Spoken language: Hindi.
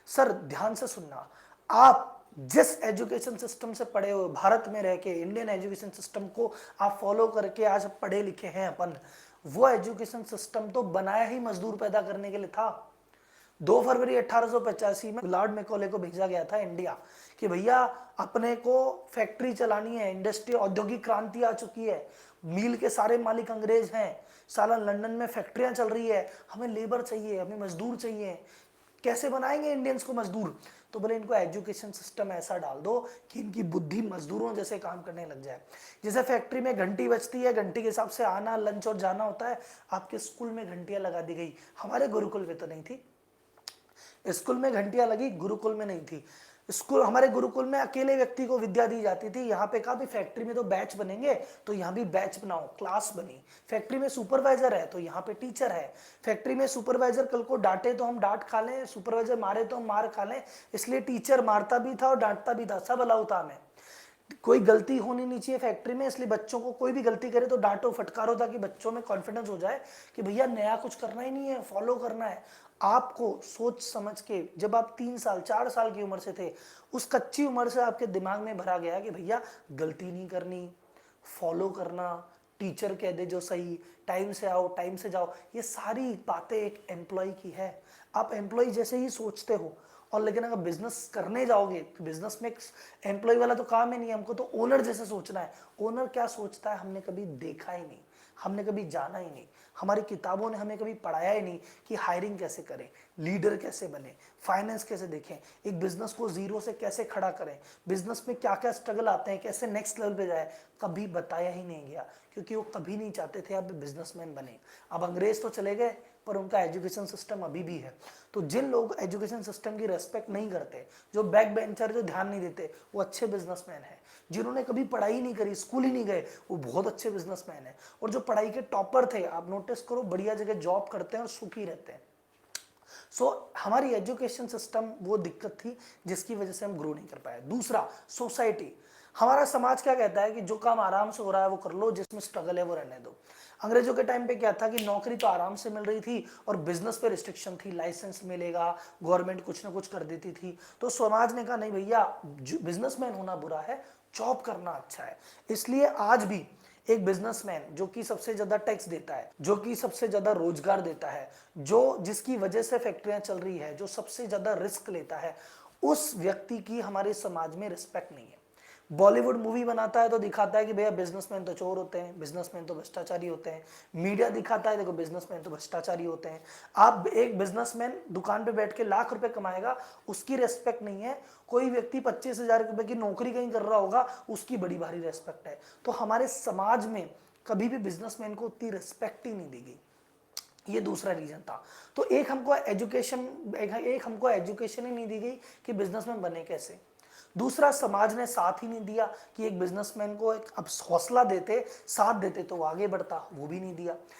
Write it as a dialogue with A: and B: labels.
A: सर ध्यान से सुनना, आप जिस एजुकेशन सिस्टम से पढ़े हो, भारत में रह के इंडियन एजुकेशन सिस्टम को आप फॉलो करके आज पढ़े लिखे हैं अपन, वो एजुकेशन सिस्टम तो बनाया ही मजदूर पैदा करने के लिए था। 2 फरवरी 1885 में लॉर्ड मैकॉले को भेजा गया था इंडिया कि भैया अपने को फैक्ट्री चलानी है, इंडस्ट्री औद्योगिक क्रांति आ चुकी है, मील के सारे मालिक अंग्रेज हैं, साला लंदन में फैक्ट्रियां चल रही है, हमें लेबर चाहिए, हमें मजदूर चाहिए, कैसे बनाएंगे इंडियंस को मजदूर? तो बोले इनको एजुकेशन सिस्टम ऐसा डाल दो कि इनकी बुद्धि मजदूरों जैसे काम करने लग जाए। जैसे फैक्ट्री में घंटी बजती है, घंटी के हिसाब से आना लंच और जाना होता है, आपके स्कूल में घंटियां लगा दी गई। हमारे गुरुकुल में तो नहीं थी, स्कूल में घंटियां लगी, गुरुकुल में नहीं थी। स्कूल, हमारे गुरुकुल में अकेले व्यक्ति को विद्या दी जाती थी। यहाँ पे कहा भी फैक्ट्री में तो बैच बनेंगे, तो यहाँ भी बैच बनाओ, क्लास बनी। फैक्ट्री में सुपरवाइजर है तो यहाँ पे टीचर है। फैक्ट्री में सुपरवाइजर कल को डांटे तो हम डांट खा लें, सुपरवाइजर मारे तो हम मार खा लें, इसलिए टीचर मारता भी था और डांटता भी था, सब अलाउ था हमें। कोई गलती होनी नहीं चाहिए फैक्ट्री में, इसलिए बच्चों को कोई भी गलती करे तो डांटो फटकारो, ताकि बच्चों में कॉन्फिडेंस हो जाए कि भैया नया कुछ करना ही नहीं है, फॉलो करना है। आपको सोच समझ के, जब आप 3 साल 4 साल की उम्र से थे, उस कच्ची उम्र से आपके दिमाग में भरा गया कि भैया गलती नहीं करनी, फॉलो करना, टीचर कह दे जो सही, टाइम से आओ टाइम से जाओ, ये सारी बातें एक एम्प्लॉय की है। आप एम्प्लॉय जैसे ही सोचते हो, और लेकिन अगर बिजनेस करने जाओगे तो बिजनेस में एम्प्लॉय वाला तो काम ही नहीं है, हमको तो ओनर जैसे सोचना है। ओनर क्या सोचता है हमने कभी देखा ही नहीं, हमने कभी जाना ही नहीं, हमारी किताबों ने हमें कभी पढ़ाया ही नहीं कि हायरिंग कैसे करें, लीडर कैसे बने, फाइनेंस कैसे देखें, एक बिजनेस को जीरो से कैसे खड़ा करें, बिजनेस में क्या क्या स्ट्रगल आते हैं, कैसे नेक्स्ट लेवल पे जाए, कभी बताया ही नहीं गया। क्योंकि वो कभी नहीं चाहते थे आप बिजनेसमैन बने। अब अंग्रेज तो चले गए, पर उनका एजुकेशन सिस्टम अभी भी है। तो जिन लोग एजुकेशन सिस्टम की रेस्पेक्ट नहीं करते, जो बैक बेंचर, जो ध्यान नहीं देते, वो अच्छे बिजनेसमैन हैं। जिन्होंने कभी पढ़ाई नहीं करी, स्कूल ही नहीं गए, वो बहुत अच्छे बिजनेसमैन हैं। और जो पढ़ाई के टॉपर थे, आप नोटिस करो, बढ़िया जगह जॉब करते हैं और सुखी रहते हैं। हमारी एजुकेशन सिस्टम वो दिक्कत थी जिसकी वजह से हम ग्रो नहीं कर पाए। दूसरा, सोसाइटी, हमारा समाज क्या कहता है कि जो काम आराम से हो रहा है वो कर लो, जिसमें स्ट्रगल है वो रहने दो। अंग्रेजों के टाइम पे क्या था कि नौकरी तो आराम से मिल रही थी और बिजनेस पे रिस्ट्रिक्शन थी, लाइसेंस मिलेगा, गवर्नमेंट कुछ ना कुछ कर देती थी। तो समाज ने कहा नहीं भैया, बिजनेसमैन होना बुरा है, जॉब करना अच्छा है। इसलिए आज भी एक बिजनेसमैन जो कि सबसे ज्यादा टैक्स देता है, जो कि सबसे ज्यादा रोजगार देता है, जो जिसकी वजह से फैक्ट्रियां चल रही है, जो सबसे ज्यादा रिस्क लेता है, उस व्यक्ति की हमारे समाज में रिस्पेक्ट नहीं है। बॉलीवुड मूवी बनाता है तो दिखाता है कि भैया बिजनेसमैन तो चोर होते हैं, बिजनेसमैन तो भ्रष्टाचारी होते हैं। मीडिया दिखाता है देखो बिजनेसमैन तो भ्रष्टाचारी होते हैं। आप एक बिजनेसमैन दुकान पे बैठ के लाख रुपए कमाएगा, उसकी रेस्पेक्ट नहीं है। कोई व्यक्ति 25,000 रुपए की नौकरी कहीं कर रहा होगा, उसकी बड़ी भारी रेस्पेक्ट है। तो हमारे समाज में कभी भी बिजनेसमैन को उतनी रेस्पेक्ट ही नहीं दी गई। ये दूसरा रीजन था। तो एक हमको एजुकेशन ही नहीं दी गई कि बिजनेसमैन बने कैसे। दूसरा, समाज ने साथ ही नहीं दिया कि एक बिजनेसमैन को एक अब हौसला देते, साथ देते तो वो आगे बढ़ता, वो भी नहीं दिया।